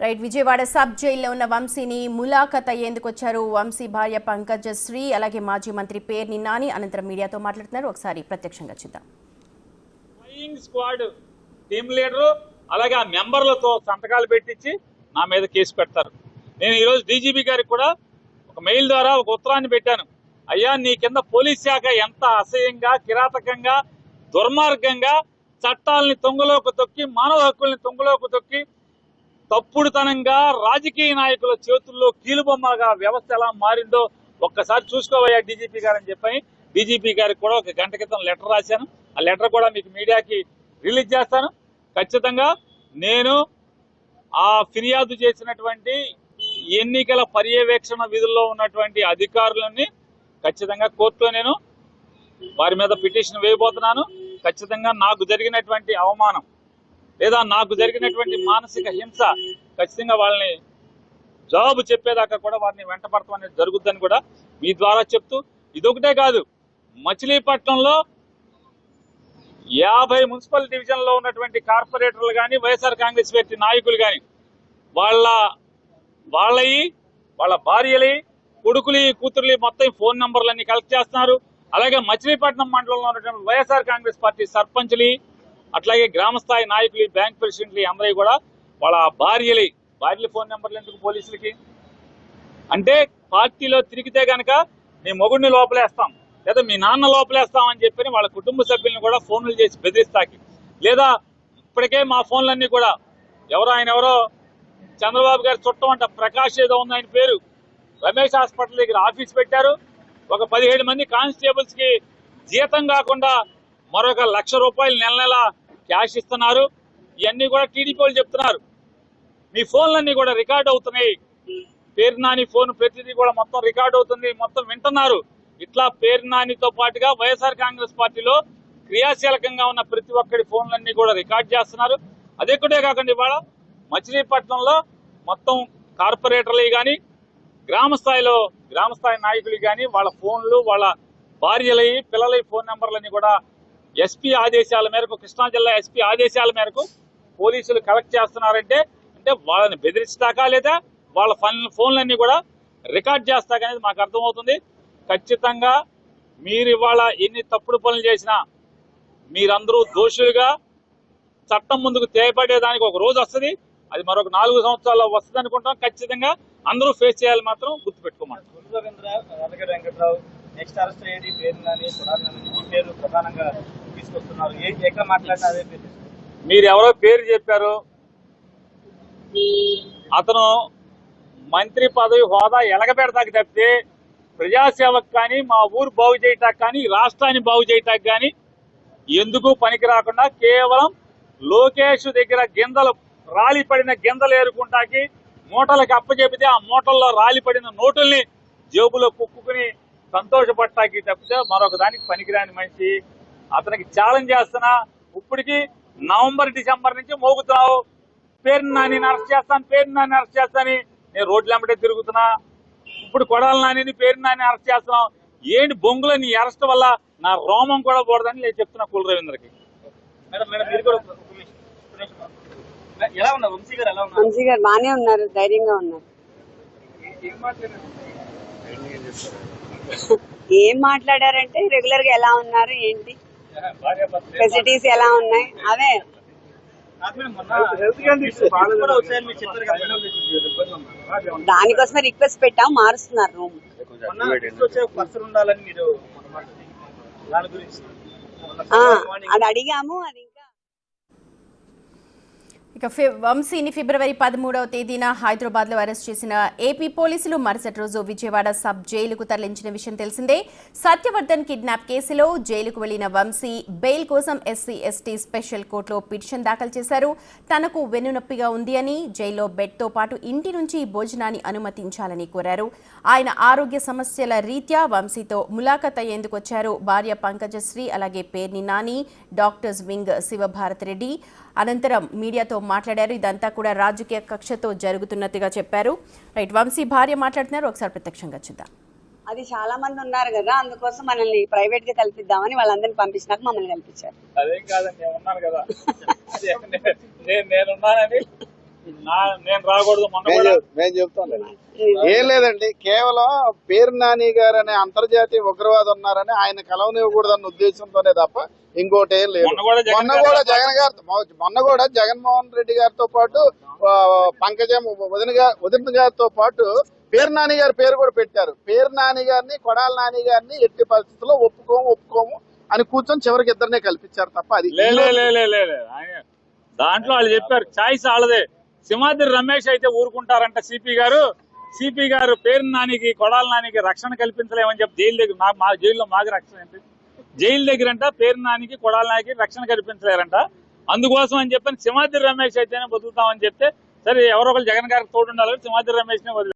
Right Vijayawada sub జైల్లో ఉన్న వంశీని ములాఖత్ అయ్యేందుకు వచ్చారు వంశీ భార్య పంకజశ్రీ అలాగే మాజీ మంత్రి పేర్ని నాని అనంతరం మీడియాతో మాట్లాడుతున్నారు. ఒకసారి ప్రత్యక్షంగా చూద్దాం. ఫ్లయింగ్ స్క్వాడ్ టీమ్ లీడరు అలాగే ఆ మెంబర్లతో సంతకాలు పెట్టించి నా మీద కేసు పెడతారు. నేను ఈరోజు డీజీపీ గారికి కూడా ఒక మెయిల్ ద్వారా ఒక ఉత్తరాన్ని పెట్టాను. అయ్యా, నీ కింద పోలీస్ శాఖ ఎంత అసహ్యంగా కిరాతకంగా దుర్మార్గంగా చట్టాలని తొంగలోకి తొక్కి మానవ హక్కుల్ని తొంగలోకి తొక్కి తప్పుడుతనంగా రాజకీయ నాయకుల చేతుల్లో కీలుబొమ్మలుగా వ్యవస్థ ఎలా మారిందో ఒక్కసారి చూసుకోవయ్యా డీజీపీ గారు అని చెప్పని డీజీపీ గారికి కూడా ఒక గంట క్రితం లెటర్ రాశాను. ఆ లెటర్ కూడా మీకు మీడియాకి రిలీజ్ చేస్తాను. ఖచ్చితంగా నేను ఆ ఫిర్యాదు చేసినటువంటి ఎన్నికల పర్యవేక్షణ విధుల్లో ఉన్నటువంటి అధికారులని ఖచ్చితంగా కోర్టులో నేను వారి మీద పిటిషన్ వేయబోతున్నాను. ఖచ్చితంగా నాకు జరిగినటువంటి అవమానం లేదా నాకు జరిగినటువంటి మానసిక హింస ఖచ్చితంగా వాళ్ళని జవాబు చెప్పేదాకా కూడా వారిని వెంటపడటం అనేది జరుగుద్దని కూడా మీ ద్వారా చెప్తూ, ఇదొకటే కాదు, మచిలీపట్నంలో 50 మున్సిపల్ డివిజన్ లో ఉన్నటువంటి కార్పొరేటర్లు కానీ వైఎస్ఆర్ కాంగ్రెస్ పార్టీ నాయకులు కానీ వాళ్ళ భార్యలు కొడుకులు కూతుర్లు మొత్తం ఫోన్ నంబర్లన్నీ కలెక్ట్ చేస్తున్నారు. అలాగే మచిలీపట్నం మండలంలో ఉన్నటువంటి వైఎస్ఆర్ కాంగ్రెస్ పార్టీ సర్పంచ్లు అట్లాగే గ్రామ స్థాయి నాయకులు బ్యాంక్ ప్రెసిడెంట్లు అందరూ కూడా వాళ్ళ భార్యల ఫోన్ నెంబర్లు ఎందుకు పోలీసులకి అంటే పార్టీలో తిరిగితే గనక నీ మొగుడిని లోపలేస్తాం లేదా మీ నాన్న లోపలేస్తాం అని చెప్పి వాళ్ళ కుటుంబ సభ్యులను కూడా ఫోన్లు చేసి బెదిరిస్తాకి, లేదా ఇప్పటికే మా ఫోన్లన్నీ కూడా ఎవరో చంద్రబాబు గారి చుట్టం అంట ప్రకాష్ ఏదో ఉంది ఆయన పేరు, రమేష్ హాస్పిటల్ దగ్గర ఆఫీస్ పెట్టారు. ఒక 17 మంది కానిస్టేబుల్స్ కి జీతం కాకుండా మరొక ₹1,00,000 నెల క్యాష్ ఇస్తున్నారు. ఇవన్నీ కూడా టీడీపీ వాళ్ళు చెప్తున్నారు. మీ ఫోన్లన్నీ కూడా రికార్డ్ అవుతున్నాయి. పేరు నాని ఫోన్ ప్రతిదీ కూడా మొత్తం రికార్డ్ అవుతుంది, మొత్తం వింటున్నారు. ఇట్లా పేరు నానితో పాటుగా వైఎస్ఆర్ కాంగ్రెస్ పార్టీలో క్రియాశీలకంగా ఉన్న ప్రతి ఒక్కరి ఫోన్లన్నీ కూడా రికార్డ్ చేస్తున్నారు. అదొక్కటే కాకుండా ఇవాళ మచిలీపట్నంలో మొత్తం కార్పొరేటర్లు కానీ గ్రామ స్థాయి నాయకులు కానీ వాళ్ళ ఫోన్లు వాళ్ళ భార్యల పిల్లల ఫోన్ నెంబర్లన్నీ కూడా ఎస్పీ ఆదేశాల మేరకు, కృష్ణా జిల్లా ఎస్పీ ఆదేశాల మేరకు పోలీసులు కలెక్ట్ చేస్తున్నారంటే వాళ్ళని బెదిరించడాకా లేదా వాళ్ళ ఫోన్లన్నీ కూడా రికార్డ్ చేస్తాక అనేది మాకు అర్థమవుతుంది. ఖచ్చితంగా మీరు ఇవాళ ఎన్ని తప్పుడు పనులు చేసినా మీరందరూ దోషులుగా చట్టం ముందుకు తేపడేదానికి ఒక రోజు వస్తుంది. అది మరొక 4 సంవత్సరాల్లో వస్తుంది అనుకుంటాం. ఖచ్చితంగా అందరూ ఫేస్ చేయాలి, మాత్రం గుర్తుపెట్టుకోమంటారు. నెక్స్ట్ అరెస్ట్ అయ్యేది పేరు నాని పేరు ప్రధానంగా తీసుకొస్తున్నారు. ఎక్కడ మాట్లాడినా అదే పేరు. మీరు ఎవరో పేరు చెప్పారు, అతను మంత్రి పదవి హోదా ఎలగబెడతాకి తప్పితే ప్రజాసేవకు కానీ మా ఊరు బాగు చేయటానికి కానీ రాష్ట్రాన్ని బాగు చేయటానికి కానీ ఎందుకు పనికి రాకుండా కేవలం లోకేష్ దగ్గర రాలిపడిన గింజలు ఏరుకుంటాకి మూటలకు అప్పచెపితే ఆ మూటల్లో రాలిపడిన నోటుల్ని జేబులో కుక్కుని సంతోషపడటానికి తప్పితే మరొక దానికి పనికిరాని మనిషి. అతనికి ఛాలెంజ్ చేస్తున్నా, ఇప్పటికి నవంబర్ డిసెంబర్ నుంచి మోగుతున్నావు, పేరు నాని అరెస్ట్ చేస్తాను నేను రోడ్లు వెంబడే తిరుగుతున్నా. ఇప్పుడు కొడాల నాని పేరు నాని అరెస్ట్ చేస్తున్నావు ఏంటి బొంగులో నీ అరెస్ట్ వల్ల నా రోమం కూడా పోడదని నేను చెప్తున్నా కుల రవీంద్రకి. ఎలా ఉన్నారు వంశీ గారు? వంశీ గారు బాగానే ఉన్నారు, ధైర్యంగా ఉన్నారు. ఏం మాట్లాడారంటే రెగ్యులర్ గా ఎలా ఉన్నారు ఏంటి, ఫెసిలిటీస్ ఎలా ఉన్నాయి అవే. దానికోసమే రిక్వెస్ట్ పెట్టాం, మారుస్తున్నారు రూమ్. అది అడిగాము. అది ఇక వంశీని ఫిబ్రవరి 13వ తేదీన హైదరాబాద్లో అరెస్ట్ చేసిన ఏపీ పోలీసులు మరుసటి రోజు విజయవాడ సబ్ జైలుకు తరలించిన విషయం తెలిసిందే. సత్యవర్ధన్ కిడ్నాప్ కేసులో జైలుకు వెళ్లిన వంశీ బెయిల్ కోసం ఎస్సీ ఎస్టీ స్పెషల్ కోర్టులో పిటిషన్ దాఖలు చేశారు. తనకు వెన్నునొప్పిగా ఉంది అని, జైల్లో బెడ్తో పాటు ఇంటి నుంచి భోజనాన్ని అనుమతించాలని కోరారు. ఆయన ఆరోగ్య సమస్యల రీత్యా వంశీతో ములాఖత్ అయ్యేందుకు వచ్చారు. భార్య పంకజశ్రీ అలాగే పేర్ని నాని, డాక్టర్స్ వింగ్ శివభారత్ రెడ్డి అనంతరం మీడియాతో మాట్లాడారు. ఇదంతా కూడా రాజకీయ కక్షతో జరుగుతున్నట్టుగా చెప్పారు. రైట్, వంశీ భార్య మాట్లాడుతున్నారు, ఒకసారి ప్రత్యక్షంగా చూద్దాం. అది చాలా మంది ఉన్నారు కదా, అందుకోసం మనల్ని ప్రైవేట్ గా కల్పిద్దామని వాళ్ళందరినీ పంపించినాక మమ్మల్ని కల్పించారు. అదేం కాదండి, నేను ఉన్నాను కదా, నేనున్నానని నేను రాకూడదు మొన్న కూడా మేము చెప్తాం ఏం లేదండి, కేవలం పేరు నాని గారు అనే అంతర్జాతీయ ఉగ్రవాదం ఉన్నారని ఆయన కలవనివ్వకూడదన్న ఉద్దేశంతోనే తప్ప ఇంకోటి ఏం లేదు. మొన్న కూడా జగన్మోహన్ రెడ్డి గారితో పాటు పంకజం వదిన గారితో పాటు పేరు నాని గారి పేరు కూడా పెట్టారు. పేరు నాని గారిని, కొడాల నాని గారిని ఎట్టి పరిస్థితుల్లో ఒప్పుకోము అని కూర్చొని చివరికి ఇద్దరినే కల్పించారు తప్ప అది దాంట్లో వాళ్ళు చెప్పారు చాయిస్ వాళ్ళదే. సింహాద్రి రమేష్ అయితే ఊరుకుంటారంట సిపి గారు పేరు నానికి, కొడాల నానికి రక్షణ కల్పించలేమని చెప్పి జైలు దగ్గర మా జైల్లో మాకు రక్షణ ఏంటి, జైలు దగ్గర అంట పేరు నానికి, కొడాల నానికి రక్షణ కల్పించలేరంట. అందుకోసం అని చెప్పని సింహాద్రి రమేష్ అయితేనే బతుకుతామని చెప్తే సరే ఎవరో ఒకరు జగన్ గారికి తోడుండాలని సింహాద్రి రమేష్ నే వదిలేదు.